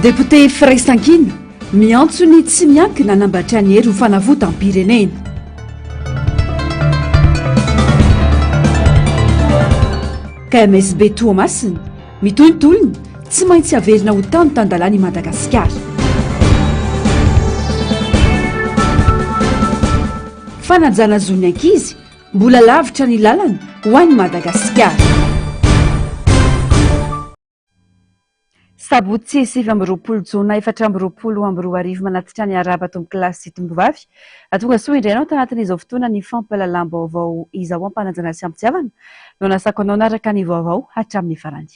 Député Fraistankina miantso ny tsy miankina hanambatra ny hery ho fanavota amin'ny pirenena. KMSB Toamasina mitohitolony tsy maintsy averina ho tany tandalany Madagasikara. Fanajana zony ankizy mbola lavitra ny lalana ho an'ny Madagasikara. Sabotsy 7 jona 4 manatitra ny araba tombo kilasy tombovavy atonga soa indray tanatin'izao fotoana ny fampalalam-baovao izao ampanajana sy ampitiavana no nasako anao naraka ny vaovao hatramin'ny farany.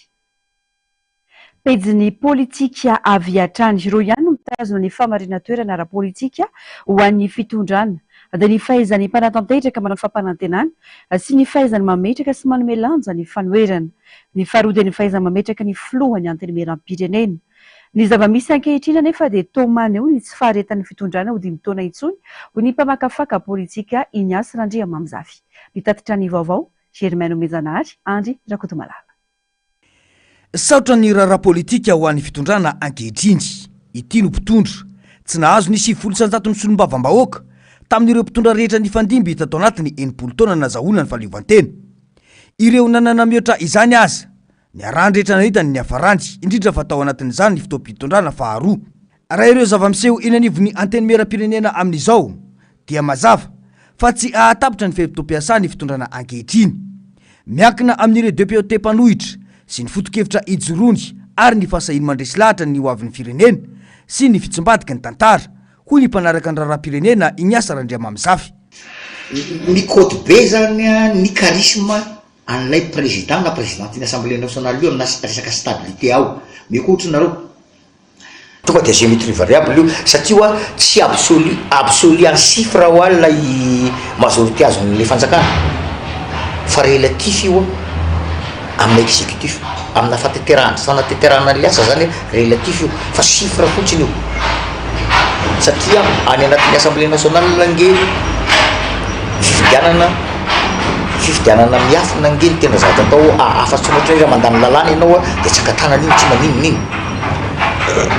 Pejiny politika avy hatrany ireo ihany no mitazona ny famarina toerana ara-politika ho an'ny fitondrana dia ny fahaizany mpanatanteraka manao fampanantenana sy ny fahaizany mametraka sy manome lanja ny fanoerana. Ny faharoa dia ny fahaizany mametraka ny filohany antenimieram-pirenena. Ny zava-misy ankehitriny anefa dia tomany eo ny tsy faharetan'ny fitondrana ho 5 taona intsony ho ny mpamakafaka politika Ignace Randriamamizafy. Mitatitra ny vaovao Germaine Omejanary, Andry Rakotomalala. Saotra ny raharaha politika ho an'ny fitondrana ankehitriny. Ity no mpitondra tsy nahazo ny 700 solombavam-bahoaka tamin'ireo mpitondra rehetra ny fandimby tato anatiny 80 taona nazahoana ny fahaleovantena. Ireo nanana mihoatra izany aza ny arandrehetra nahitany ny hafarany indrindra fa tao anatin'izany ny fitoam-pitondrana faharoa. Raha ireo zava-miseho eny anivon'ny antenimieram-pirenena amin'izao dia mazava fa tsy ahatapitra ny fitoam-piasany ny fitondrana ankehitriny. Miankina amin'ireo deputé-mpanohitra sy ny foto-kevitra ijoroany ary ny fahasahiany mandresy lahatra ny ho avin'ny firenena sy ny fitsombadika ny tantara hoy ny mpanaraka ny raharaha-pirenena Ignace Randriamamizafy. Ny côte be zany ny charisme an'ilay président na présidentiny assemblée nationale io amina resaka stabilité ao mikotra nareo tonga dia géométrie variable io satria tsy absolu en chiffre ho alina i majorité azon'le fanjakana fa relatif io amina exécutif amina fateterana fanateterana le asa zany relatif io fa chiffre fotsiny io satria any anatin'ny assemblée nationale nge fifidianana miafina nge ny tena zata atao afa-tsy ohatra hoe raha mandany lalàna ianao dia tsy akatanana iny tsy maninoniny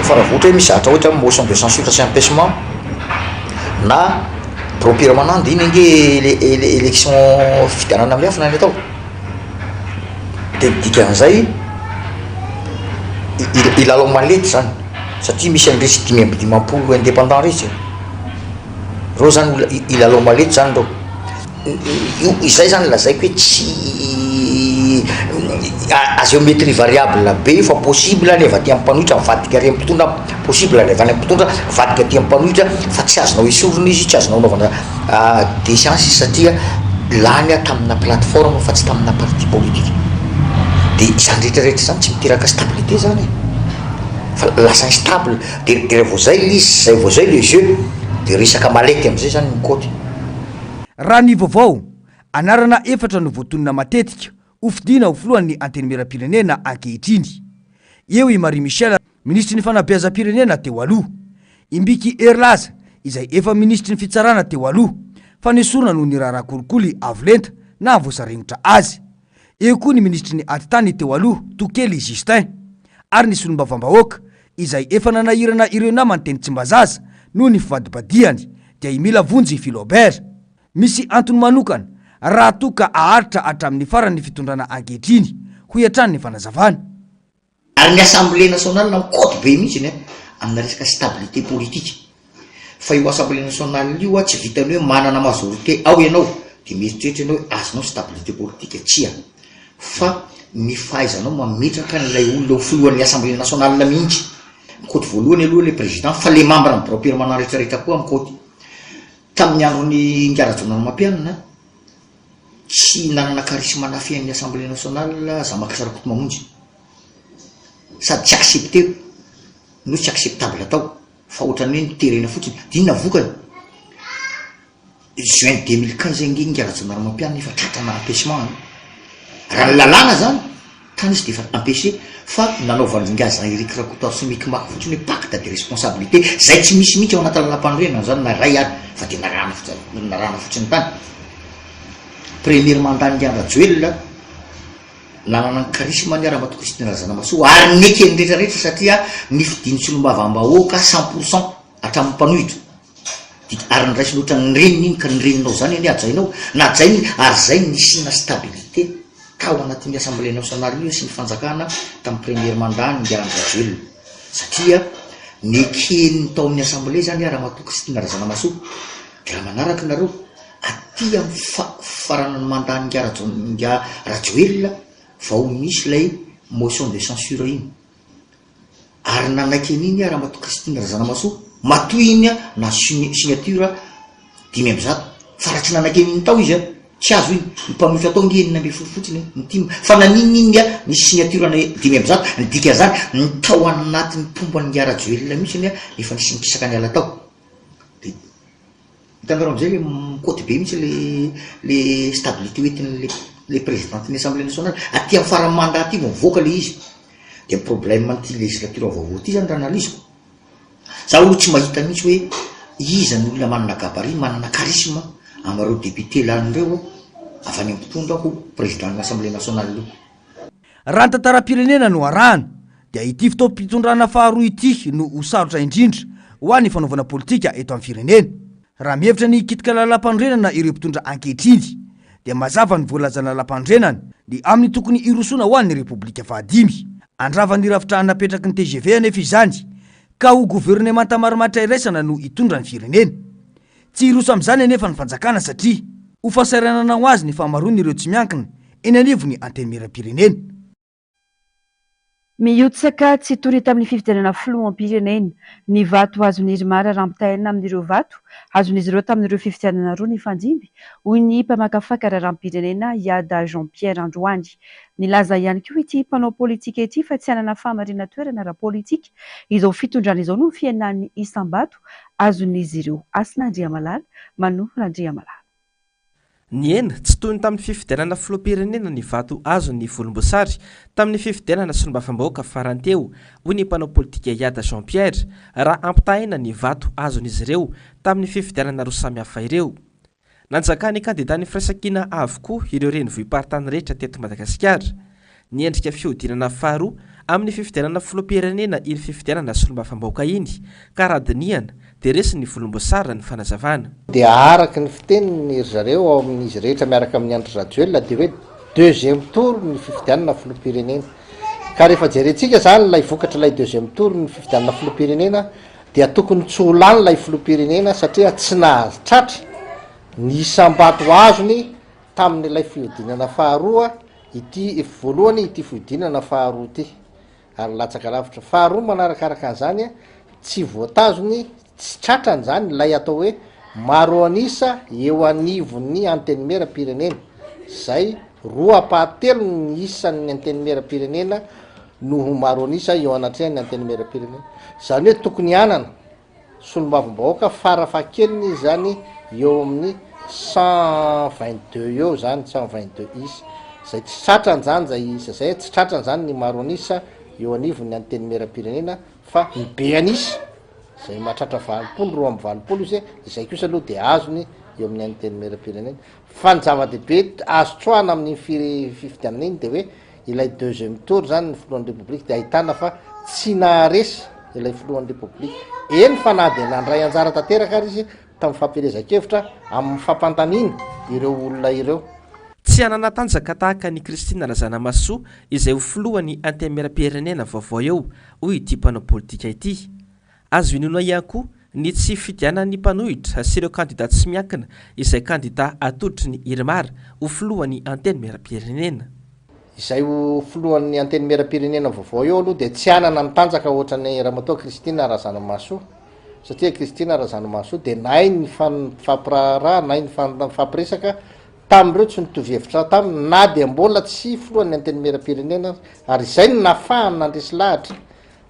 fa raha ohatra hoe misy zatra ohatra motion de censure sy empêchement na propre manandy iny nge élection fifidianana miafina ny atao dia dikan'izay ilalao malety zany satria misy andresy 5 indépendant rehetra reo zany ilalao malety zany reo izay zany lazaiko hoe tsy géométrie variable be fa possible nefa aty ampanohitra mivadika ary ampitondra possible nefa any ampitondra vadika aty ampanohitra fa tsy azonao esorona izy tsy azonao naovana décence satria lany tamina plateforme fa tsy tamina parti politique dia izany rehetrarehetra zany tsy miteraka stabilité zany fa lasa instable dia vao zay izy zay vao zay le jeu dia resaka malety am'izay zany mikoty. Raha ny vaovao anarana efatra no voatonina matetika hofidiana ho filohan'ny antenimieram-pirenena ankehitriny. Eo i Marie Michel, ministry ny fanabeazam-pirenena teo aloha, Imbiki Erlaza izay efa ministry ny fitsarana teo aloha fa nesorina noho ny raharaha kolikoly avolenta na voasarengotra azy. Eo koa ny ministry ny atitany teo aloha Tokely Justin ary ny solombavam-bahoaka izay efa nanahirana ireo namany teny Tsimbazaza noho ny fivadibadiany dia i Mila Vonjy Philobert. Misy antony manokana raha toka aharitra hatramin'ny faran'ny fitondrana ankehitriny ho hiatrany ny fanazavana. Ary ny assemblée nationale na côte be mihitsy amina resaka stabilité politique fa io assemblée nationale io tsy vitany hoe manana majorité ao ianao dia mieritreritra ianao hoe azonao stabilité politique tsia fa ny fahaizanao mametraka n'ilay olona ho filohan'ny assemblée nationale mihitsy. Côte voalohany aloha le président fa le membre amin'ny bureau permanent rehetrarehetra koa amin'ny côte tamin'ny andron'ny ngara-jonana mampianana tsy nanana charisme nafian'ny assemblée nationale za makasarakoto mamonjy sady tsy accepté no tsy acceptable atao fa ohatrany hoe niterena fotsiny dinona vokany juin 2015 nge ngara-jonana mampianana efa tratrana empêchement raha lalàna zany tany izy dia efa empêché fa nanaovan'ny ngaza Eric Rakoto sy mikimaky fotsiny hoe pacte de responsabilité zay tsy misy mihitsy ao anaty lalam-panorenana zany na ray ary fa dia narana fotsiny tany premier mandat Ngara Joel nanana ny karisma ny ara-mato Kristina Razanamaso ary nekeny rehetrarehetra satria nifidiny sy lombavambahoaka 100% hatramin'ny mpanohitra ary niraisy loatra ny reniny iny ka nyreninao zany any ajainao na jainy ary zay nisina stabilité tao anatin'ny assemblée nationale io sy ny fanjakana tamin'ny premier mandat ny Andry satria nekeny tao amin'ny assemblée zany ara-mato Kristina Razanamaso de raha manaraka nareo aty amin'ny faranany mandat ny Rajoelina vao misy lay motion de censure iny ary nanakeny iny ara-mato Kristina Razanamaso matoy iny na signature 500 faratsy nanakeny iny tao izy tsy azo iny ny mpanohitra tao ngenina ambe fotsiny nitimo fa naniny iny misy signature na 500 nidika zany ny tao anatin'ny pombany Rajoelina mihitsy efa nisy nikisaka ny ala tao de hitanareo amizay le mikoty be mihitsy le stabilité oetiny le présidente ny assemblée nationale aty amin'ny farany mandat aty vao mivoaka le izy de problème anty législature vaovao ty zany raha analiziko za olo tsy mahita mihitsy hoe iza ny olona manana gabarit manana charisme amareo député lanireo avy any ampitondra ho président ny assemblée nationale io raha ny tantaram-pirenena no arahana dia ity fitaom-pitondrana faharoa ity no hosarotra indrindra ho an'ny fanaovana politika eto amin'ny firenena raha mihevitra ny kitika lalam-pandrenana ireo mpitondra ankehitriny dia mazava ny voalazana lalam-pandrenana dia amin'ny tokony irosoana ho an'ny repoblika fahadimy andravany rafitra napetraky ny TGV anefa izany ka ho gouvernemanta maromatra iraisana no hitondra ny firenena tsy iroso amin'izany anefa ny fanjakana satria ho fahasahiranana ho azy ny fahamaroany ireo tsy miankina eny anivony anteny meram-pirenena mihotsaka tsy tory tamin'ny fifidianana filoham-pirenena ny vato azon'izy mara rampitaina amin'ireo vato azon'izy ireo tamin'ireo fifidianana roa ny fandimby hoy ny mpamakafaka raharam-pirenena Iada Jean-Pierre Androany nilaza ihany koa ity mpanao politika ity fa tsy hanana fahamarina toerana ara-politika izao fitondrana izao no ny fiainan'ny isam-bato azon'izy ireo Asinandriamalala Manohana Andriamalala ny ena tsy toy ny tamin'ny fifidianana filoham-pirenena ny vato azon'ny volomboasary tamin'ny fifidianana sy lombafam-bahoaka faranteo hoy ny mpanao politika Iada Jean-Pierre raha ampitahaina ny vato azon'izy ireo tamin'ny fifidianana roa samihafa ireo nanjaka ny kandidany firaisankina avokoa ireo renivohim-paritany rehetra teto Madagasikara ny endrika fihodinana faharoa amin'ny fifidianana filoham-pirenena iny fifidianana sy lombafam-bahoaka iny ka radiniana dia resy ny volomboasary ny fanazavana dia araky ny fiteniny zareo ao amin'izy rehetra miaraka amin'ny Andry Rajoelina dia hoe deuxième tour ny fifidianana filoham-pirenena ka rehefa jerentsika zany lay vokatra lay deuxième tour ny fifidianana filoham-pirenena dia tokony tsy ho lany lay filoham-pirenena satria tsy nahazo tratra ny isam-bato azony tamin'ilay fihodinana faharoa ity voalohany ity fihodinana faharoa ity ary latsaka lavitra faharoa manarakaraka an'izany tsy voatazony tsy tratrany zany lay atao hoe maro anisa eo anivon'ny anteny meram-pirenena zay roa apahatelo ny isan'ny anteny meram-pirenena noho maro anisa eo anatrehany anteny meram-pirenena zany hoe tokony anana solombavambahoaka farafahakeliny zany eo amin'ny 122 eo zany 122 isa zay tsy tratrany zany zay isa zay tsy tratrany zany ny maro anisa eo anivon'ny anteny meram-pirenena fa ny be anisa zay mahatratra 20 roa amby 20 izy izay kosa aloha dia azony eo amin'ny anteny meram-pirenena fa ny zava-dehibe azo troana amin'ny fifidianana iny dia hoe ilay deuxième tour zany ny filohan'ny république dia ahitana fa tsy naharesy ilay filohan'ny république eny fa na dia nandray anjara tanteraka ary izy tamin'ny fampielezan-kevitra amin'ny fampantanina ireo olona ireo tsy hanana tanjaka tahaka ny Kristina Razanamaso izay ho filohan'ny anteny meram-pirenena vaovao eo hoy ity mpanao politika ity azo inona ihany koa ny tsy fidianan'ny mpanohitra sy ireo kandidat tsy miankina izay kandidat atoditry ny Irmar ho filohan'ny anteny meram-pirenena izay ho filohan'ny anteny meram-pirenena vaovao eo aloha dia tsy hanana mitanjaka ohatran'ny ramatoa Kristina Razanamaso satria Kristina Razanamaso dia nay ny fampiraharaha nay ny fampiresaka tamin'ireo tsy nitovy hevitra taminy na dia mbola tsy filohan'ny anteny meram-pirenena ary izay ny nafahany nandresy lahatra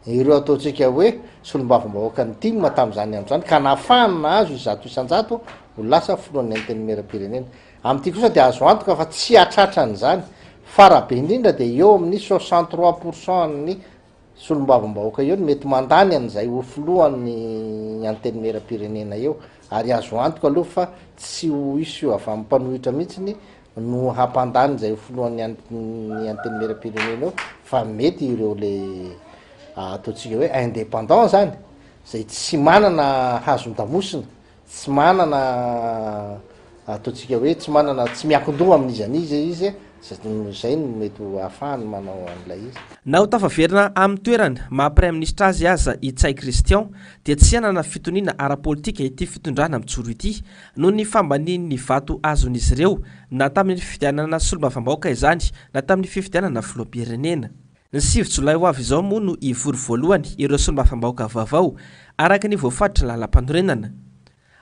ireo ataontsika hoe solombavambahoaka ny timma tamin'izany androany ka nafahany na azo izato isan-jato ho lasa filohan'ny anteny meram-pirenena amin'ity kosa dia azo antoka fa tsy hatratrany zany farabe indrindra dia eo amin'ny 63% ny solombavambahoaka eo ny mety mandany an'izay ho filohan'ny anteny meram-pirenena eo ary azo antoka aloha fa tsy ho isy io avy amin'ny mpanohitra mihitsy ny no hampandany zay folohan'ny antenimera-pirenena eo fa mety ireo le ataontsika hoe indépendant zany zay tsy manana hazon-damosina tsy manana ataontsika hoe tsy manana tsy miakin-doha amin'izy anizy izy zay no mety ahafahany manao an'ilay izy na ho tafaverina amin'ny toerana maha-prime ministre azy aza Itsay Christian dia tsy anana fitoniana ara-politika ity fitondrana mitsoro ity noho ny fambaniny vato azon'izy ireo na tamin'ny fifidianana solombavambahoaka izany na tamin'ny fifidianana filoham-pirenena. Ny 9 Jolay ho avy izao moa no ivory voalohany ireo solombavambahoaka vaovao araka ny voafaritra lalam-panorenana.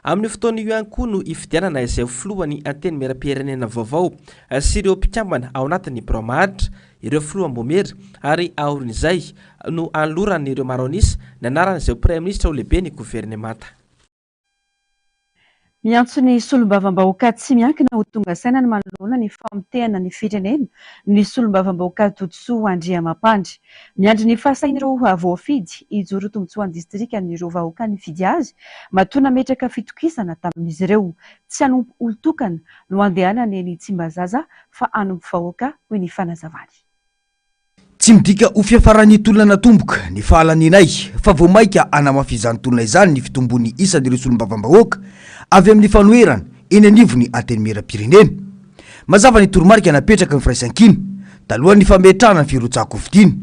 Amin'ny fotoana io ihany koa no ifidianana izay filohan'ny antenimera-pirenena vaovao sy ireo mpikambana ao anatin'ny Bromahatra, ireo filoham-bomery ary aorin'izay no anloran'ireo maronisa ny anaran'izay prime ministre ho lehibe ny governemanta. Miantso ny solombavambahoaka tsy miankina ho tonga saina ny manoloana ny famotehana ny firenena ny solombavambahoaka Tontsoa Andriamampandry. Miandry ny fahasain'ireo voafidy ijoro tombotsoan'ny distrika n'ireo vahoaka ny fidy azy matona metraka fitokisana tamin'izy ireo. Tsy hanompo olon-tokana no andehanany ny Tsimbazaza fa hanompo vahoaka hoy ny fanazavany. Tsy midika ho fiafaran'ny tolona tomboka ny fahalaninay fa vao maika anamafizany tolona izany ny fitombony isan'ireo solombavambahoaka avy amin'ny fanoherana eny anivony antenimera-pirenena. Mazava ny toromarika napetraka ny firaisan-kina talohan'ny fametrahana ny firotsako fidiny.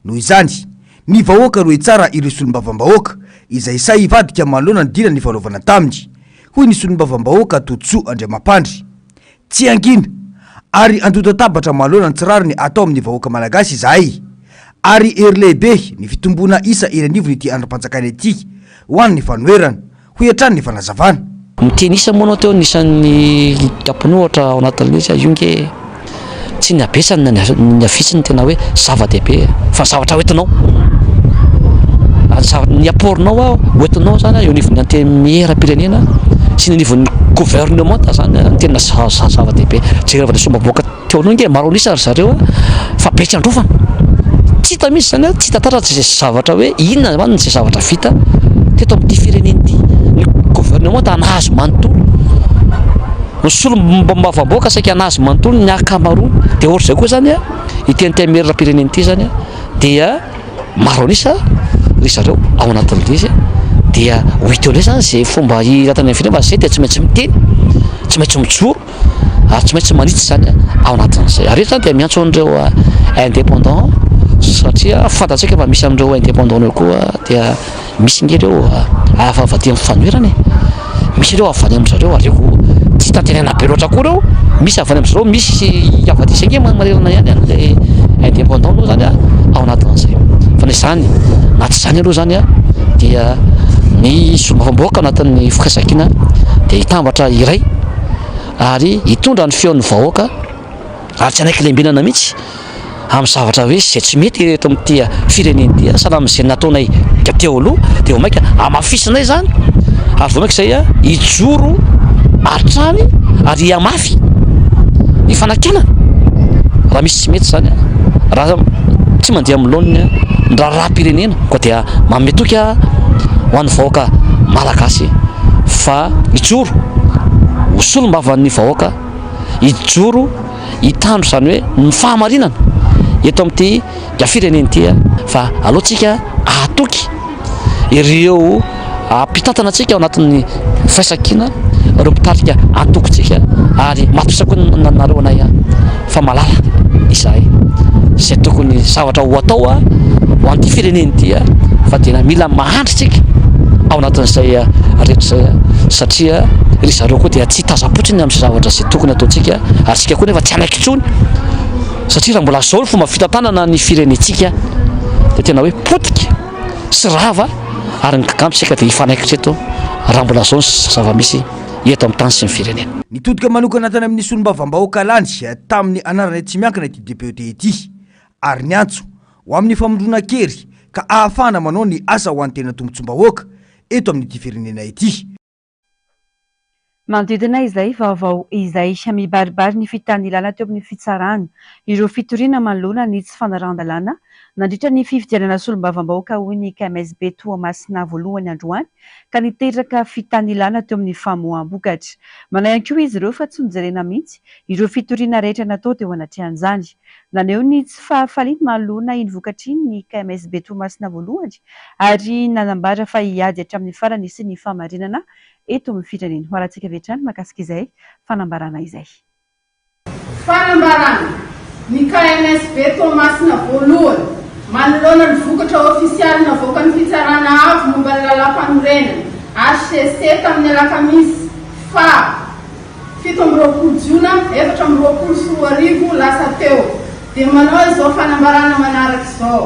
Noho izany, ny vahoaka roe tsara ireo solombavambahoaka izay say ivadika manoloana ny dina ny fanaovana taminy, hoy ny solombavambahoaka Tontsoa Andriamampandry. Tsy angina ary andoto tabatra manoloana ny tsirariny atao amin'ny vahoaka malagasy izahay ary ery lehibe ny fitombona isa eny anivony ity andram-panjakana ity ho an'ny fanoherana, hoy hatrany ny fanazavana. Mitenisa moa anao teo nisan'ny kapony ohatra ao anatin'izy ionge tsy ny abesany ny afitsiny tena hoe zava-dehibe fa zavatra hoentinao ny apportinao hoentinao zany eo nivon'ny antenimera-pirenena sy ny nivon'ny gouvernement zany tena zava-dehibe jereva le sombavoaka teo anao nge maro anisa ry zareo fa betsy androfana tsy hita misy zany tsy hitatatra zay zavatra hoe inona zany zay zavatra vita teto amin'ity firenena ity. Ny gouvernement anazy manontolo ny solombavambahoaka saika anazy manontolo ny akamaroany dia ohatra zay koa zany ity antenimera-pirenena ity zany dia maro anisa ry zareo ao anatin'ilay izy dia hita eo zany zay fomba hiratany firenena fa zay dia tsy maintsy miteny, tsy maintsy mijoro ary tsy maintsy manitsy zany ao anatin'izay. Ary zany dia miantso an'ireo indépendant satria fantatsika fa misy amin'ireo indépendant io koa dia misy ngereo afavady amin'ny fanoherana misy ireo avany amin'ny zareo ary tsy tantenana be loatra koa reo, misy avany amin'ny zareo misy avady izay nge marerana ihany an'ilay indépendant aloha zany ao anatin'izay. Fa ny zany na tsy zany aloha zany dia ny solombavambahoaka anatin'ny fikasakiana dia hitambatra iray ary hitondra ny feon'ny vahoaka ary tsy anaiky lembenana mihitsy amin'ny zavatra hoe zay tsy mety eto amin'ity firenena ity sahala amin'izay nataonay teo aloha dia vomaika amafisinay zany ary vomaika izay hijoro hatrany ary hamafy ny fanakinana raha misy tsy mety zany raha tsy mandeha amin'ny laoniny ny raharaha-pirenena koa dia mametoky ho an'ny vahoaka malagasy fa hijoro ho solombavan'ny vahoaka hijoro hitandro zany hoe ny fahamarinana eto amin'ity firenena ity fa alohantsika ahatoky ireo ampitatana antsika ao anatin'ny firaisakina ireo mpitarika atokontsika ary matosako nareo anay fa malala izahay zay tokony zavatra ho atao ho an'ity firenena ity fa tena mila mahandritsika ao anatin'izay rehetra satria ry zareo koa dia tsy tazapotsiny amin'ny zavatra zay tokony ataontsika ary sika koa nefa tsy anaiky intsony satria raha mbola zao ny fomba fitantanana ny firenentsika dia tena hoe potika sy rava ary ny gagampisika dia hifanaikitra eto raha mbola zao ny zava-misy eto amin'ny tany sy ny firenena. Nitodika manokana tany amin'ny solombavambahoaka lany tamin'ny anarana tsy miankina ity député ity ary ny antso ho amin'ny famondrona kery ka ahafahana manao ny asa ho an'ny tena tombontsom-bahoaka eto amin'ity firenena ity. Manodidina izay vaovao izay mibaribary ny fitany ilana teo amin'ny fitsarana ireo fitoriana manoloana ny tsy fanarahana nandritra ny fifidianana solombavam-bahoaka hoy ny KMSB Toamasina voalohany androany ka niteraka fitany ilana teo amin'ny famoaham-bokatra. Manao ihany koa izy ireo fa tsy nijerena mihitsy ireo fitoriana rehetra natao teo anatrehan'izany. Naneo ny tsy fahafaliana manoloana iny vokatra iny ny KMSB Toamasina voalohany ary nanambara fa hiady hatramin'ny farany sy ny famarinana eto amin'ny firenena. Ho arantsika vetrany makasika izay fanambarana izay. Fanambarana ny KMSB Toamasina voalohany manoloana ny vokatra ofisialy navoaka ny fitsarana avy momba ny lalam-panorenana HCC tamin'ny alakamisy fa 17 Jiona 2024 lasa teo dia manao izao fanambarana manaraka izao.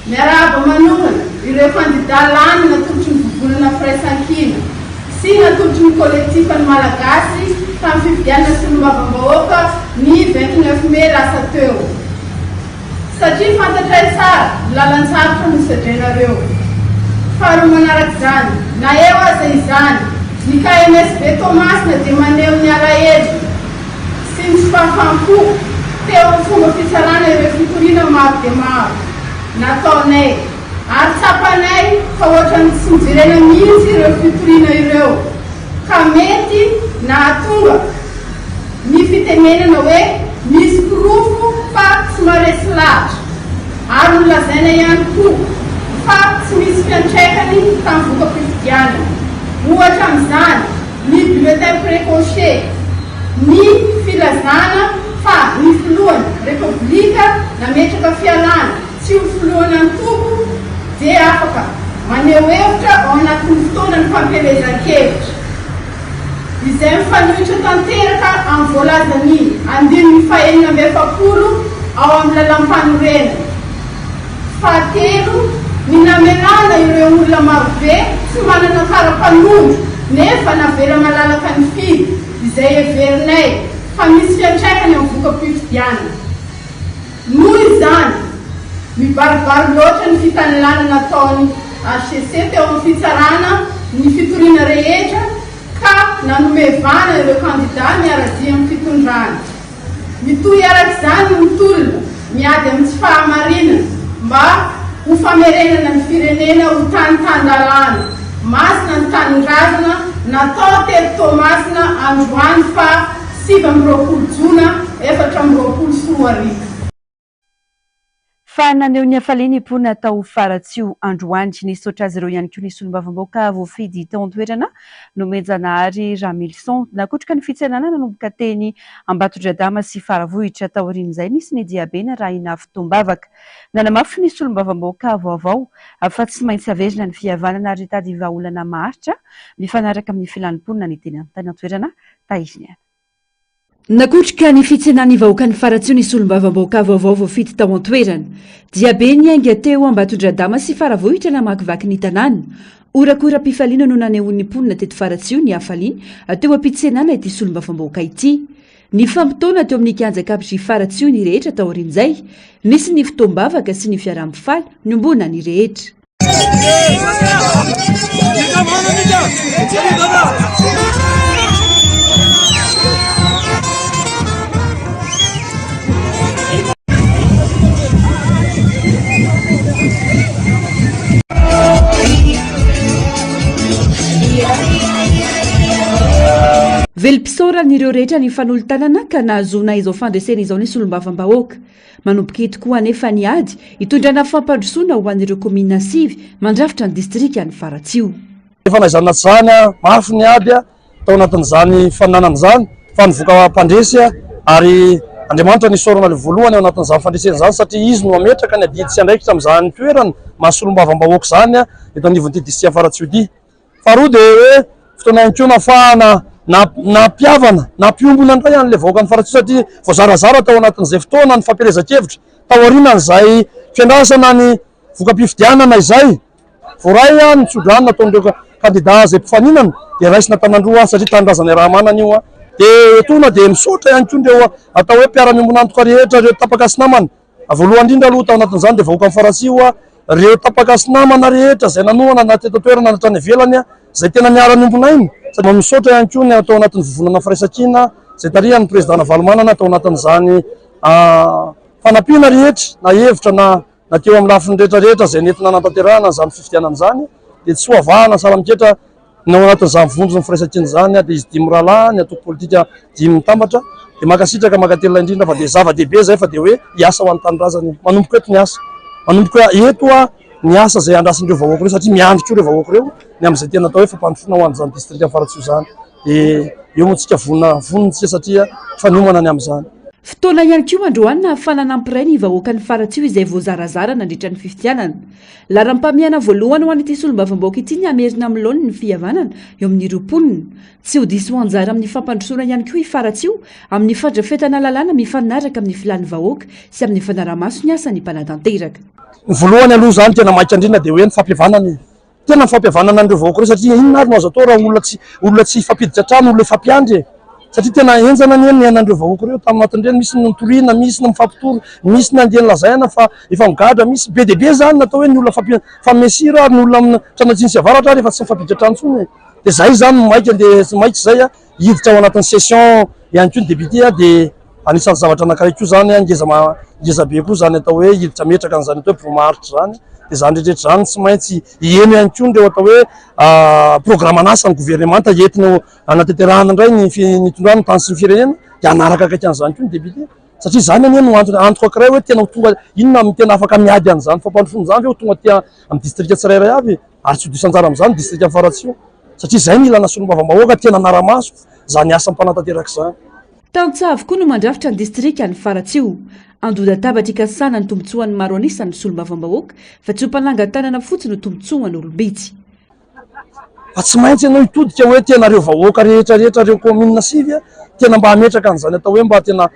Miarahaba manokana ireo kandida lany natolotry ny vovonana firaisankina sy natolotry ny kolektifany malagasy tamin'ny fifidianana solombavam-bahoaka ny 29 Mai lasa teo. Satria fantatray tsara lalan-tsarotra no sedrenareo. Faharoa manaraka izany, na eo aza izany, ny KMSB Toamasina dia maneho ny alahelo sy ny fifampo teo amin'ny fomba fitsarana ireo fitoriana maro dia maro nataonay ary tsapanay fa ohatrany tsy mijerena mihitsy ireo fitoriana ireo ka mety nahatonga ny fitenenana hoe misy pirofo fa tsy maresy lahatra ary nolazaina ihany koa fa tsy misy fiantraikany tamin'ny voka-pifidianana. Ohatra amin'izany ny bulletin précoché, ny filazana fa ny filohany repoblika nametraka fialana tsy ho filohana antoko dia afaka maneho hevitra ao anatin'ny fotoana ny fampelezan-kevitra izay mifanohitra tanteraka amin'ny voalazany 2024 ao amin'ny lalam-panorenana. Fahatelo, ny namelana ireo olona marobe tsy manana kara-panondro nefa navela malalaka ny fidy izay heverinay fa misy fiantraikany amin'ny voka-pifidianana. Noho izany mibaribary loatra ny fitanilana nataony HCC teo amin'ny fitsarana ny fitoriana rehetra ka nanomevana ireo kandida miaradia amin'ny fitondrana. Mitohy arak'izany ny tolona miady amin'ny tsy fahamarinana mba ho famerenana ny firenena ho tany-tandalana masina ny tanindrazana natao teto Toamasina androany fa 17 Jiona 2024. Fa naneo ny hafaliana imponina tao Faratsio androany nisaotra azy ireo ihany koa ny solombavam-bahoaka voafidy tao an-toerana nomenjanahary Ramilson nakotraka ny fitsenana nanomboka teny Ambatondradama sy Faravohitra tao aorian'izay nisy ny diabena Rahina Fitombavaka. Nanamafy ny solombavam-bahoaka vaovao fa tsy maintsy averina ny fihavanana ary tady vahaolana maharitra mifanaraka amin'ny filanimponina ny teny an-tany an-toerana tahiriny. Nakotrika ny fitsenan'ny vahoaka ny Faratsio ny solombavam-bahoaka vaovao voafidy tao an-toerana. Diabe ny ainga teo Ambatondradama sy Faravohitra namakivaky ny tanàna. Orakora-pifaliana no nanehoan'ny mponina teto Faratsio ny hafaliana teo am-pitsenana ity solombavam-bahoaka ity. Ny fampitona teo amin'ny kianjakapitry Faratsio ny rehetra tao aorian'izay, nisy ny fitombavaka sy ny fiaraham-pifaly niombona ny rehetra. Velim-pisaoran'ireo rehetra ny fanolo-tanana ka nahazoana izao fandresena izao ny solombavam-bahoaka. Manomboka eto koa anefa ny ady hitondrana fampandrosoana ho an'ireo komina sivy mandrafitra ny distrika ny Faratsio. Efa naizana zany mafy ny ady tao anatin'izany faninanana izany fa nivoaka mpandresy ary Andriamanitra ny sorana le voalohany ao anatin'izany fandresena izany satria izy no ametraka ny adidy sy andraikitra amin'izany toerana mahasolombavam-bahoaka izany eto anivon'ity distrika Faratsio ity. Faharoa dia hoe fotoana ihany koa nahafahana nampiavana nampiombona indray an'le vahoaka ny Faratsio satria voazarazara tao anatin'izay fotoana ny fampelezan-kevitra tao aorianan'izay fiandrasana ny voka-pifidianana izay voaray ny tsodrany nataon'ireo kandida izay mpifaninana dia raisina tanandroa satria tanindrazana raha manana io dia etona dia misaotra ihany koa ndreo atao hoe mpiara-miombona antoka rehetra ireo tapakasy namana voalohany indrindra aloha tao anatin'izany dia vahoaka ny Faratsio ireo tapakasy namana rehetra izay nanohana na teto toerana natrany ivelany izay tena miara-miombona iny sady misaotra ihany koa ny atao anatin'ny vovonana firaisan-kina zay tarihany présidana Valomanana atao anatin'izany fanampiana rehetra na hevitra na teo amin'ny lafiny rehetrarehetra zay nentina nanatanterahana izany fifidianana izany dia tsy hoavahana salamiketra ny ao anatin'izany vondrony firaisan-kina izany dia izy dimy rahalahy ny atoko politika dimy mitambatra dia makasitraka makatelona indrindra fa dia zava-dehibe zay fa dia hoe hiasa ho an'ny tanindrazany manomboka eto ny asa manomboka eto ny asa zay andrasin'ireo vahoaka ireo satria miandrika ireo vahoaka ireo ny amin'izay tena atao hoe fampandrosoana ho an'izany distrika Faratsio izany dia eo moa tsika vonontsika satria faniomana ny amin'izany. Fotoana ihany koa androany na fananampiray ny vahoaka ny Faratsio izay voazarazara nandritra ny fifidianana. Laram-pamiana voalohany ho an'ity solombavambahoaka ity ny amerina amin'ny laoniny ny fihavanana eo amin'ny roapolony. Tsy ho diso anjara amin'ny fampandrosoana ihany koa i Faratsio amin'ny fandrafetana lalàna mifanaraka amin'ny filan'ny vahoaka sy amin'ny fanaramaso ny asan'ny mpanatanteraka. Ny voalohany aloha zany tena maika indrindra dia hoe ny fampihavanana tena fampihavanana an'ireo vahoaka ireo satria inona ary no azo atao raha olona tsy hifampiditra trano olona ifampiandry satria tena enjana ny ny ainan'ireo vahoaka ireo tamin'ny anatin'ireny misy ny mitoriana misy ny mifampitory misy ny andiany lazaina fa efa migadra misy be dia be zany natao hoe ny olona famesira ary ny olona tranatsiny sy avaratra rehefa tsy mifampiditra trano intsony dia zay zany maika dia maika zay hiditra ao anatin'ny session ihany koa ny député dia anisan'ny zavatra anankiray koa zany ngeza be koa zany atao hoe hiditra metraka an'izany atao hoe mpivomaharitra zany dia zany rehetrarehetra zany tsy maintsy iheno ihany koa ndreo atao hoe programan'asa ny gouvernemanta entina anatanterahana indray ny tondrano tany sy ny firenena dia anaraka akaiky an'izany koa ny député satria zany anie no antoka ankiray hoe tena tonga inona tena afaka miady an'izany fampandrosoana izany hoe tonga tia amin'ny distrika tsirairay avy ary tsy ho diso anjara amin'izany distrika Faratsio satria zay ny ilana solombavambahoaka tena anaramaso zany asa mpanantanteraka izany. Tantsavo koa no mandrafitra ny distrika ny Faratsio. Andoda tabatra ikasana ny tombotsoan'ny maro anisan'ny solombavambahoaka fa tsy ho mpanangan-tanana fotsiny no tombotsoan'ny olombitsy. Fa tsy maintsy ianao hitodika hoe tena reo vahoaka rehetrarehetra reo commune sivy tena mba hametraka an'izany atao hoe mba tena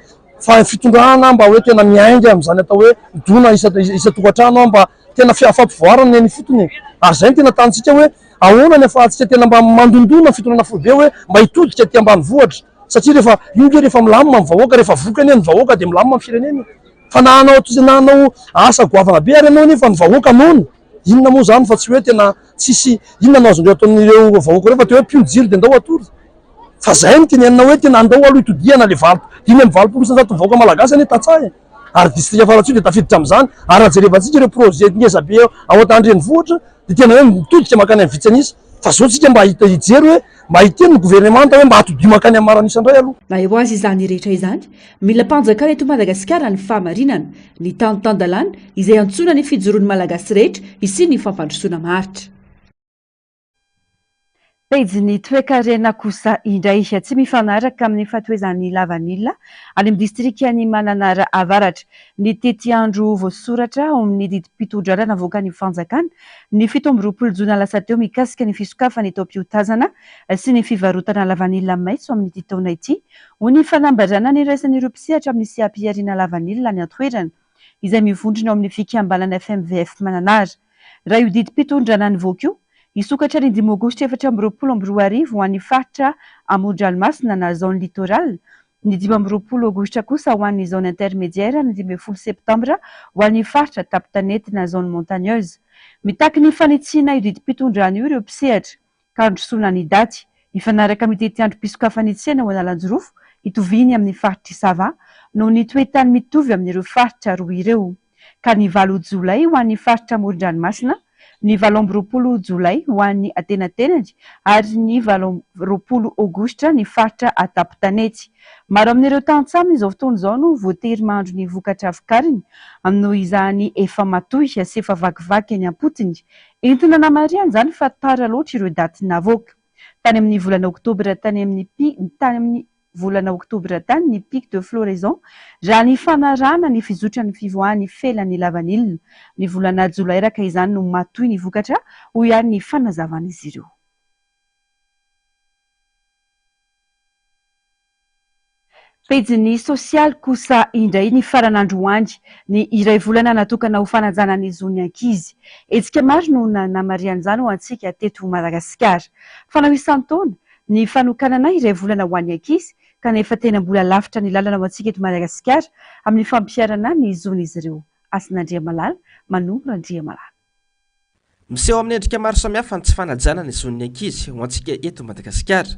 fitondrana mba hoe tena miainga amin'izany atao hoe dona isa tokantrano mba tena fampivoarana ny fotony ary zay ny tena tanitsika hoe ahoana ny afahantsika tena mba mandondona fitondrana foibe hoe mba hitodika ty ambanivohitra satria rehefa milamina amin'ny vahoaka rehefa vokany ny vahoaka dia milamina amin'ny firenena fa nanao asa goavana be ary ianao nefa ny vahoaka nono inona moa zany fa tsy hoe tena tsisy inona no azondreo ataon'ireo vahoaka ireo fa teo hoe mpiodijily dia andao atory fa zay ny tenenina hoe tena andao aloha hitodiana le 520 isanjato vahoaka malagasy ane tatsahy ary distrika Faratsio dia tafiditra amin'izany ary ajerevantsika ireo projet ngeza be ao an-tandrenivohitra dia tena hoe mitodika makany amin'ny vitsanisa fa zao tsika mba hijery hoe mba hiteny ny gouvernemanta hoe mba hatodio makany amin'ny marana isandray aloha. Na eo azy izany rehetra izany mila mpanjakana eto Madagasikara ny fahamarinana ny tanotandalàna izay antsona ny fijoroan'ny malagasy rehetra isy ny fampandrosoana maritra. Pejiny toe-karena kosa indray tsy mifanaraka amin'ny fatoezan'ny lavanilina any amin'ny distrikany Mananara Avaratra ny tety andro voasoratra ao amin'ny didim-pitondrana navoaka ny fanjakana ny 17 Jona lasa teo mikasika ny fisokafana eto am-piotazana sy ny fivarotana lavanilina maitso amin'ny taona ity ho ny fanambarana ny raisan'ireo mpisehatra amin'ny siam-piariana lavanilina ny antoerana izay mivondrona ao amin'ny fikambanana FMVF Mananara. Raha io didim-pitondrana nivoaka io isokatra ny 5 Aogositra 2024 ho an'ny faritra Amodranomasina na zone littorale, ny 12 Aogositra kosa ho an'ny zone intermédiaire, ny 10 Septambra ho an'ny faritra Tapitanety na zone montagneuse. Mitaky ny fanitsiana io didim-pitondrana io ireo mpisehatra ka androsoana ny daty mifanaraka amin'ny tety andro mpisokafana itsena ho analanjorofo hitoviny amin'ny faritra Isava noho ny toetany mitovy amin'ireo faritra roa ireo, ka ny 9 Jolay ho an'ny faritra Amoron-dranomasina, ny 20 Jolay ho an'ny Atenatenany ary ny 20 Aogositra ny faritra Atapitanety. Maro amin'ireo tantsamina izao fotoana izao no voatery mahandro ny vokatra vokariny noho izany efa matoy sy efa vakivaky ny ampotony entina namariana izany fa tara loatra ireo daty navoaka. Tany amin'ny volana Oktobra tany amin'ny volana Oktobra tany ny pic de floraison raha ny fanarana ny fizotra ny fivoahan'ny felan'ny lavanilina. Ny volana Jolay raka izany no matoy ny vokatra ho ihany ny fanazavana izy ireo. Pejiny sosialy kosa indray ny faran'androany ny iray volana natokana ho fanajana ny zon'ny ankizy. Etsika maro no namarian'izany ho antsika teto Madagasikara. Fanao isan-taona ny fanokanana iray volana ho an'ny ankizy kanefa tena mbola lavitra ny lalana ho antsika eto Madagasikara amin'ny fampiarana ny zon'izy ireo. Asin'Andriamalala, Manombo Andriamalala. miseho amin'ny endrika maro samihafa ny tsy fanajana ny zon'ny ankizy ho antsika eto Madagasikara.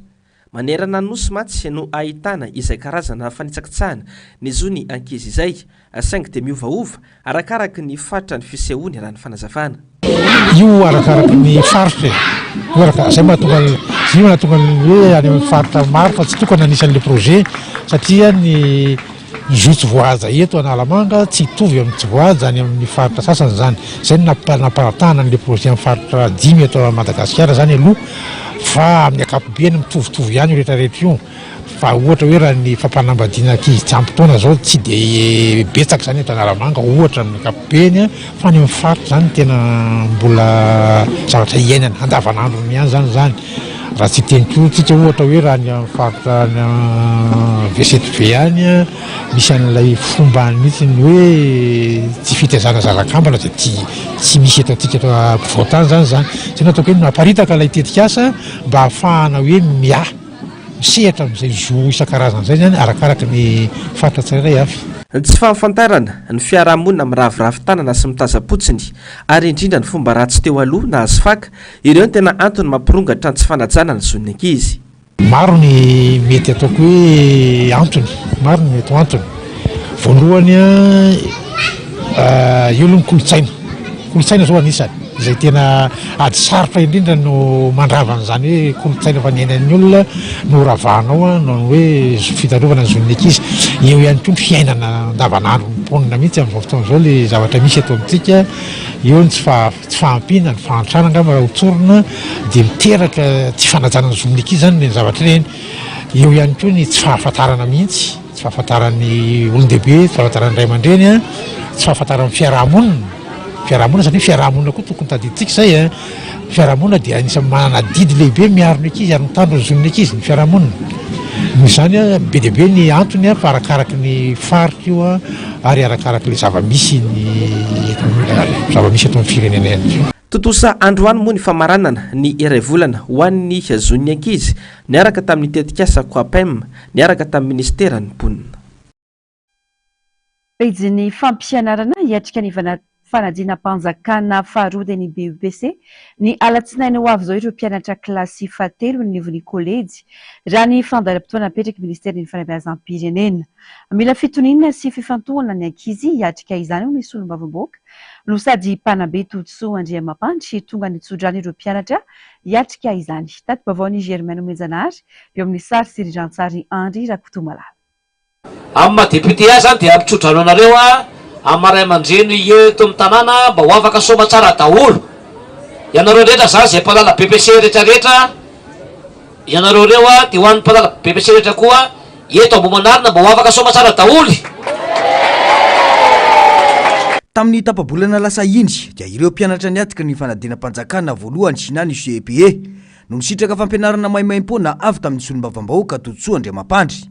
Manerana nosy matsy no ahitana izay karazana fanitsakitsahana ny zony ankizy izay, saingy dia miovaova arakaraka ny faritra ny fisehoany raha ny fanazavana. Io arakaraka ny faritra. Zay mahatonga hoe any amin'ny faritra maro fa tsy tokana anisan'le projet satria ny zotsy voaja eto Analamanga tsy hitovy amin'ny tsy voaja any amin'ny faritra sasany zany. Zay namparatahana an'le projet amin'ny faritra 5 eto Madagasikara zany aloha fa amin'ny akapobeany mitovitovy ihany rehetrarehetra io. Fa ohatra hoe raha ny fampanambadiana ankizy tsy ampy taona zao tsy de betsaka zany eto Analamanga ohatra amin'ny akapobeany fa any amin'ny faritra zany tena mbola zavatra iainana andavanandro ihany zany. Raha tsy teniko tsika ohatra hoe raha ny faritra VCTV any misy an'ilay fomba mihitsy ny hoe tsy fitezana zava-kambana dia tsy misy eto atika eto ampovoantany zany. Tsy nataoko hoe naparitaka ilay tetikasa mba ahafahana hoe misehatra amin'izay zo isan-karazana zay zany arakaraka ny faritra tsirairay avy. Tsy fahafantarana ny fiarahamonina miraviravy tanana sy mitazapotsiny ary indrindra ny fomba ratsy teo aloha na azo faka ireo ny tena antony mampirongatra ny tsy fanajana ny zon'ny ankizy. Maro ny mety ataoko hoe antony, maro ny mety antony. Voalohany eo aloha ny kolotsaina zao anisany izay tena ady sarotra indrindra no mandravana zany hoe kolotsaina fa niainan'ny olona no ravahanao no hoe fitarovana ny zon'ny ankizy. Eo ihany koa ny fiainana andavanandro mponina mihitsy amin'izao fotoana izao le zavatra misy eto amintsika. Eo ny tsy fahampiana ny fahantrana angamba hotsorona dia miteraka tsy fanajana ny zon'ny ankizy zany ny zavatra ireny. Eo ihany koa ny tsy fahafantarana mihitsy, tsy fahafantaran'ny olon-dehibe, tsy fahafantaran'ny ray aman-dreny, tsy fahafantaran'ny fiarahamonina satria fiarahamonina koa tokony tadiditsika zay fiarahamonina dia anisan'ny manana didy lehibe miaro ny ankizy ary mitandro ny zon'ny ankizy ny fiarahamonina. Noho izany be dia be ny antony fa arakaraka ny faritra io ary arakaraka le zava-misy eto amin'ny firenena eny. Totosa androany moa ny famaranana ny iray volana ho an'ny zon'ny ankizy niaraka tamin'ny tetikasa COAPEM niaraka tamin'ny ministera ny mponina. Pejiny fampianarana hiatrika ny fanadina-panjakana faharoa dia ny BEPC ny alatsinainy ho avy izao ireo mpianatra kilasy fahatelo ny nivon'ny kolejy raha ny fandaharam-potoana napetraka ministerin'ny fanabeazam-pirenena. Mila fitonina sy fifantohana ny ankizy hiatrika izany ho ny solombavam-bahoaka no sady mpanabe Tontsoa Andriamampandry tonga nitsodrany ireo mpianatra hiatrika izany. Tati-baovao Germaine Menjanary eo amin'ny sary sy riran-tsary Andry Rakotomala. Amin'ny madepute zany dia ampitsodrano anareo amin'ny maray aman-dreny eto amin'ny tanàna mba ho afaka soma tsara daholo. Ianareo rehetra zany izay mpanala BEPC rehetrarehetra ianareo reo dia ho an'ny mpanala BEPC rehetra koa eto Ambohimanarina mba ho afaka soma tsara daholo. Tamin'ny tapabolana lasa indry dia ireo mpianatra niatika ny fanadina-mpanjakana voalohany na ny CEPE no nisitraka fampianarana maimaim-pona avy tamin'ny solombavam-bahoaka Tontsoa Andriamampandry.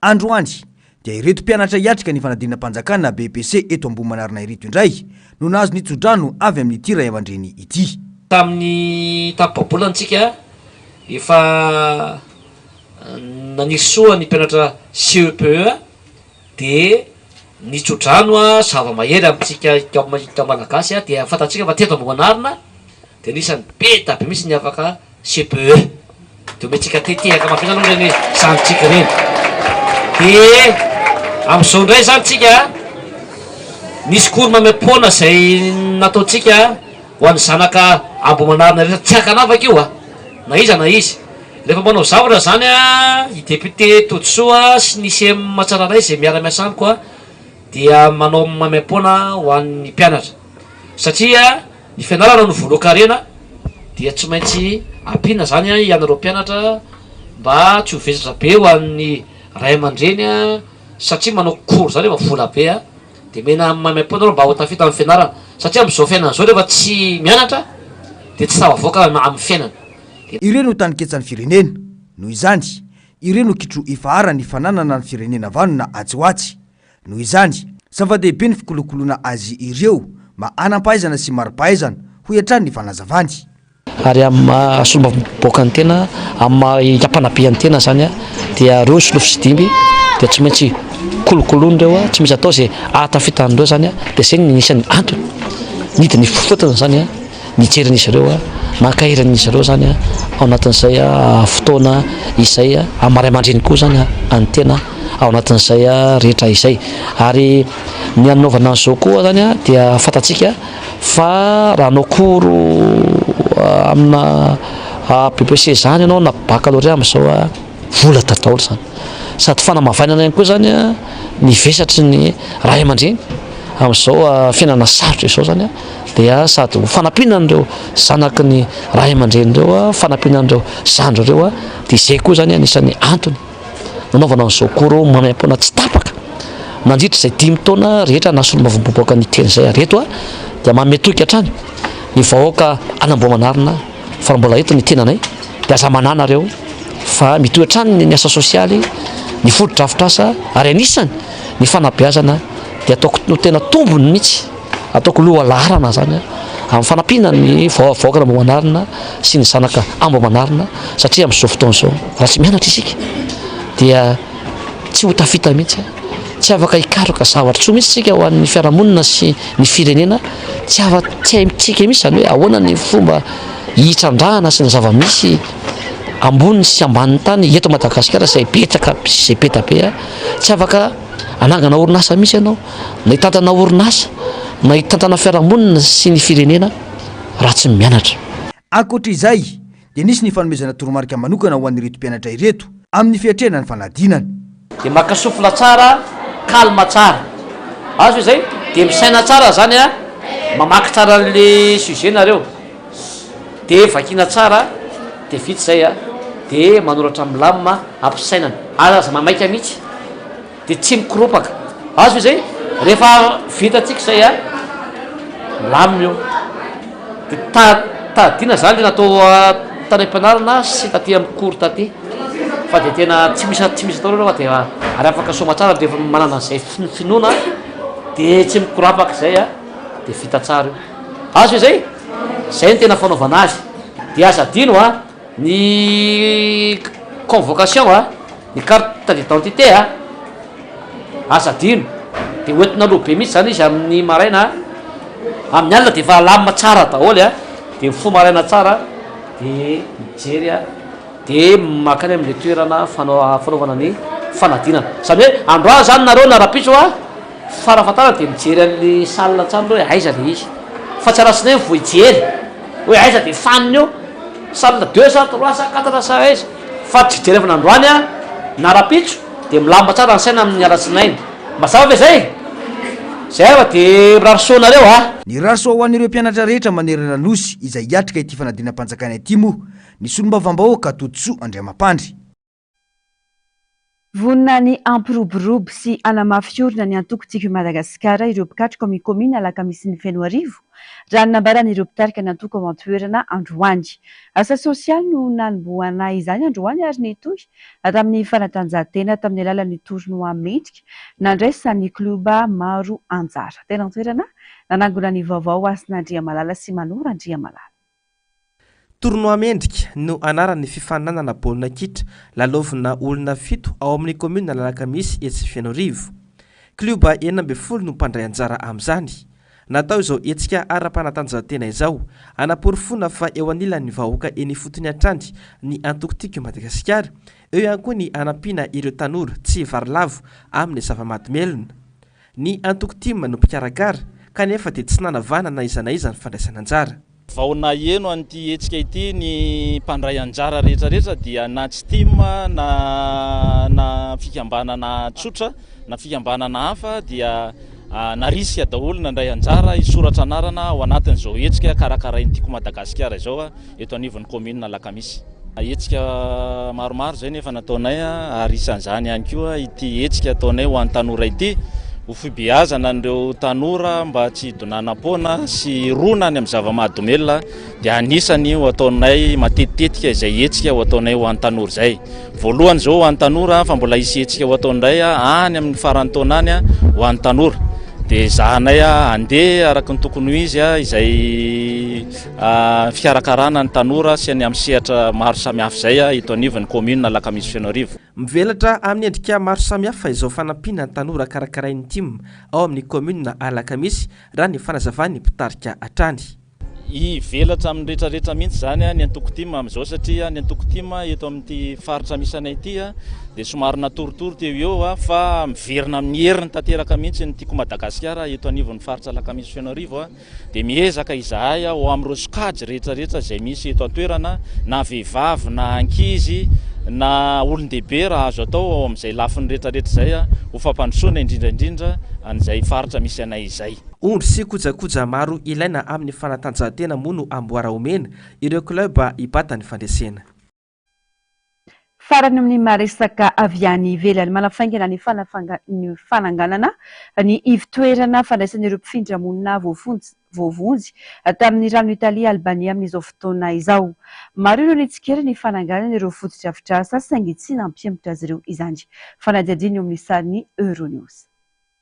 Androany dia ireto mpianatra hiatrika ny fanadina-mpanjakana BEPC eto Ambohimanarina ireto indray no nahazo nitsodrano avy amin'ny ity ray aman-dreny ity. Tamin'ny tapabolantsika efa nanisoa ny mpianatra CEPE dia nitsodrano zava-mahery amintsika malagasy dia fantatsika fa teto Ambohimanarina dia nisany be da be misy ny afaka CEPE dia metsika tetehaka mampiasa aloha reny zanytsika reny. Dia amin'izao indray zany tsika nisy kory mamem-pona izay nataontsika ho an'ny zanaka Ambohimanarina rehetra tsy hakanavaka io na iza na izy. Rehefa manao zavatra zany i député Tontsoa sy ny CM Matsararay izay miara-miasa amiko dia manao mamem-pona ho an'ny mpianatra satria ny fianarana no voalohan-karena dia tsy maintsy ampiana zany ianareo mpianatra mba tsy ho vesatra be ho an'ny ray aman-dreny satria manao kory zany rehefa vola be dia mena mamem-pona reo mba ho tafita amin'ny fianarana satria amin'izao fiainana izao rehefa tsy mianatra dia tsy tavavoaka amin'ny fiainana. Ireo no taniketsan'ny firenena noho izany ireo no kitro ifaara ny fananana ny firenena vanona atsy noho izany zava-dehibe ny fikolokoloana azy ireo mba anampahaizana sy mari-pahaizana ho hiatrany ny fanazavany. Ary amin'ny solombavam-bahoaka ny tena amin'ny ampanabe ny tena zany dia reo solofo sy dimby dia tsy maintsy kolokoloana ireo tsy misy atao izay ahatafitandreo zany dia zay ny isan'ny antony nidiny fotony zany nijeran'izy ireo mankairan'izy ireo zany ao anatin'izay fotoana izay amaray aman-dreny koa zany any tena ao anatin'izay rehetra izay ary ny anaovana an'izao koa zany dia fantatsika fa raha nokoro amina BPC zany ianao na baccalauréat amin'izao vola dadaolo zany sady fanamavainana ihany koa zany ny vesatry ny ray aman-dreny amin'izao fiainana sarotra izao zany dia sady fanampinan'ireo zanaky ny ray aman-dreny ireo fanampinan'ireo zandro ireo dia izay koa zany anisan'ny antony nanaovana an'izao koro manaim-poana tsy tapaka nandritra izay 10 taona rehetra nasolo mavomboboaka ny teny izay reto dia mametoika hatrany ny vahoaka anamboamanarina fa mbola eto ny tenanay dia aza manana reo fa mitohatrany ny asa sosialy ny fododrafitrasa ary anisany ny fanabeazana dia ataoko no tena tombony mihitsy ataoko loha larana zany amin'ny fanampina ny vahoaka anamboamanarina sy ny zanaka amboamanarina satria amin'izao fotoana izao raha tsy mianatra isika dia tsy ho tafita mihitsy tsy afaka hikaroka zavatra tsoa mihitsy tsika ho an'ny fiarahamonina sy ny firenena tsy haitsika mihitsy zany hoe ahoana ny fomba hitrandrahana sy ny zava-misy amboniny sy ambanin'ny tany eto Madagasikara izay betaka izay betabe tsy afaka anangana orinasa mihitsy ianao na hitantana orinasa na hitantana fiarahamonina sy ny firenena raha tsy mianatra. Ankoatra izay dia nisy ny fanomezana toromarika manokana ho an'ireto mpianatra ireto amin'ny fiatrehana ny fanadinana dia makasofla tsara kalma tsara azo izay dia misaina tsara zany mamaky tsara le sujet nareo dia vakina tsara dia vita zay dia manoratra milamina ampisainana aza mamaika mihitsy dia tsy mikoropaka azo izay rehefa vitatsika zay milamina eo dia tadina zany le natao tany am-pianarana sy taty amin'ny kory taty fa dia tena tsy misy atao reo dia ary afaka soma tsara rehefa manana an'izay finoana dia tsy mikorapaka zay dia vita tsara io azo izay zay ny tena fanaovana azy dia aza dino ny convocation ny carte d'identité aza dino dia hoentina aloha be mihitsy zany izy amin'ny maraina amin'ny alina dia efa lamina tsara daholo dia mifo maraina tsara dia mijery dia makany amin'le toerana fanaovana ny fanadinana zany hoe androa zany nareo narapitso farafatara dia mijery an'le salina tsara hoe aiza le izy fa tsy rasina hoe voijery hoe aiza dia faniny eo salina 2 sa 3 sa 4 sa aiza fa tsy jery efa nandroany narapitso dia milamba tsara ny saina amin'ny alatsinainy mazava ve zay zay fa dia rarsoanareo ny rarso ho an'ireo mpianatra rehetra manerana nosy izay hiatrika ity fanadinam-panjakany ity moa ny solombavam-bahoaka Totoso Andriamampandry. Vonina ny ampiroborobo sy anamafiorina ny antokontsika Madagasikara ireo mpikatroka amin'ny komina alakamisy ny Fenoarivo raha nambarana ireo mpitarika ny antoko ao an-toerana androany. Asa sosialy no nanomboana izany androany ary nitohy tamin'ny fanatanjahantena tamin'ny alalan'ny tournoi metrika nandraisan'ny kluba maro anjara. Tena an-toerana nanangona ny vaovao Asin'Andriamalala sy Manora Andriamalala. Tournoi mendrika no anaran'ny fifaninanana baolina kitra lalovina olona 7 ao amin'ny komina Alakamisy etsy Fenoarivo. Kluba 12 no mpandray anjara amin'izany. Natao izao hetsika ara-panatanjahantena izao anaporofoana fa eo anilan'ny vahoaka eny fotony hatrany ny antokotika Madagasikara, eo ihany koa ny anampiana ireo tanora tsy varilavo amin'ny zava-mahadomelona. Ny antokotima no mpikarakara kanefa dia tsy nanavana na iza ny fandraisana anjara. Vaona eno an'ity hetsika ity ny mpandray anjara rehetrarehetra dia na tsy tima na fikambanana tsotra na fikambanana hafa dia narisika daholo nandray anjara isoratra anarana ao anatin'izao hetsika karakarain'tiako Madagasikara izao eto anivon'ny komina Alakamisy. Hetsika maromaro zay nefa nataonay ary isan'izany ihany koa ity hetsika ataonay ho an'ny tanora ity ho fibeazana an'ireo tanora mba tsy hidonanam-poana sy ronany amin'ny zava-mahadomelona dia anisany ho ataonay matetitetika izay hetsika ho ataonay ho an'ny tanora zay. Voalohany zao ho an'ny tanora fa mbola hisy hetsika ho ataondray any amin'ny farany taona any ho an'ny tanora. Dia zahanay andeha araka ny tokony ho izy izay fikarakarana ny tanora sy any amin'ny sehatra maro samihafa zay eto anivon'ny komina Alakamisy Fenoarivo. Mivelatra amin'ny endrika maro samihafa izao fanampiana ny tanora karakarain'ny tim ao amin'ny komina Alakamisy raha ny fanazavany mpitarika hatrany. ivelatra amin'ny rehetrarehetra mihitsy zany a ny antokotima amin'izao satria ny antokotima eto amin'ity faritra misy anay ity a dia somary natorotoro teo eo a fa miverina amin'ny heriny tanteraka mihitsy ny tiako Madagasikara eto anivon'ny faritra Alakamisy Fianararivo a dia miezaka izahay ao amin'ireo sokajy rehetrarehetra izay misy eto an-toerana na vehivavy na ankizy na olon-dehibe raha azo atao ao amin'izay lafiny rehetrarehetra izay a ho fampandrosoana indrindraindrindra an'izay faritra misy anay izay. Ondry sy kojakoja maro ilaina amin'ny fanatanjahantena moa no amboara omena ireo kleba hibata ny fandresena. Farany amin'ny maresaka avy any ivelany manafaingana ny fananganana ny ivitoerana fandraisan'ireo mpifindra monina voavonjy tamin'ny rano Italia Albania amin'izao fotoana izao. Maro ireo nitsikera ny fananganana ireo fotodrafitrasa saingy tsy nampiembotra azy ireo izany. Fanadihadiana eo amin'ny sariny Euronews.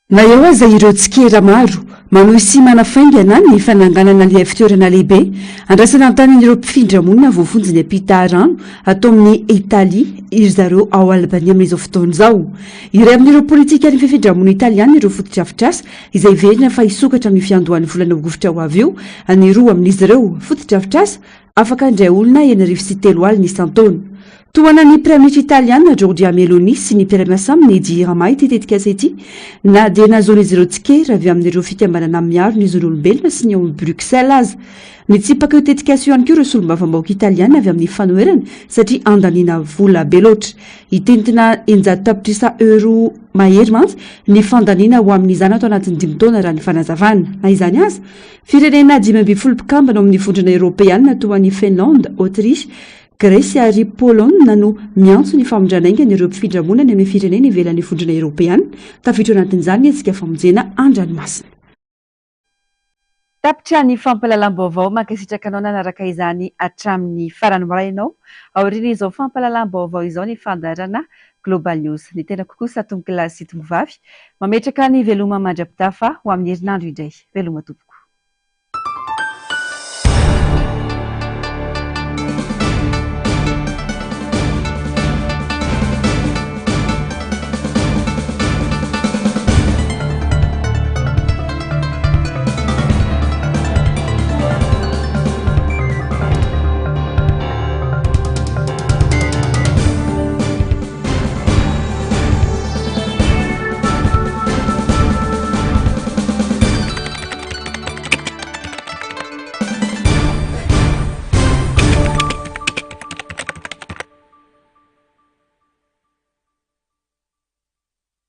Na eo aza ireo tsikera maro manohy sy manafaingana ny fananganana ilay fitoerana lehibe andrasana an-tanin'ireo mpifindra monina voavonjy ny ampita rano atao amin'ny Italia iry zareo ao Albania amin'izao fotoana izao. Iray amin'ireo politika ny fifindra monina italiana ireo fotodrafitrasa izay verina fa hisokatra amin'ny fiandohan'ny volana Aogositra ho avy eo ny roa amin'izy ireo fotodrafitrasa afaka indray olona 1.3 alina isan-taona. Toana ny Prime-ministre italiana Giorgia Meloni sy ny mpiara-miasa aminy Edi Rama ity asy ity na dia nahazoan'izy ireo tsikera avy amin'ireo fikambanana miaro ny zon'olombelona sy ny ao Bruxelles aza. Nitsipaka io tetikasa io ihany koa ireo solombavambahoaka italiana avy amin'ny fanoherana satria andaniana vola be loatra. Itentina 100 tapitrisa euro mahery mantsy ny fandaniana ho amin'izany ato anatin'ny 5 taona raha ny fanazavana. Na izany aza, firenena 12 mpikambana ao amin'ny vondrona Eoropeana toa an'i Finlande, Autriche, Grèce ary Pologne no miantso ny famondrana aingana ireo mpifindra monina ny amin'ny firenena ivelan'ny vondrona Eoropeana tafiditra anatin'izany etsika famonjena an-dranomasina. Tapitra ny fampalalam-baovao mankasitraka anao nanaraka izany hatramin'ny farany marainao aoriana izao fampalalam-baovao izao ny fandarana Global News. Ny tena kokoa Satongo Kilasy Tovovavy mametraka ny veloma mandrapitafa ho amin'ny herinandro indray. Veloma tompoko.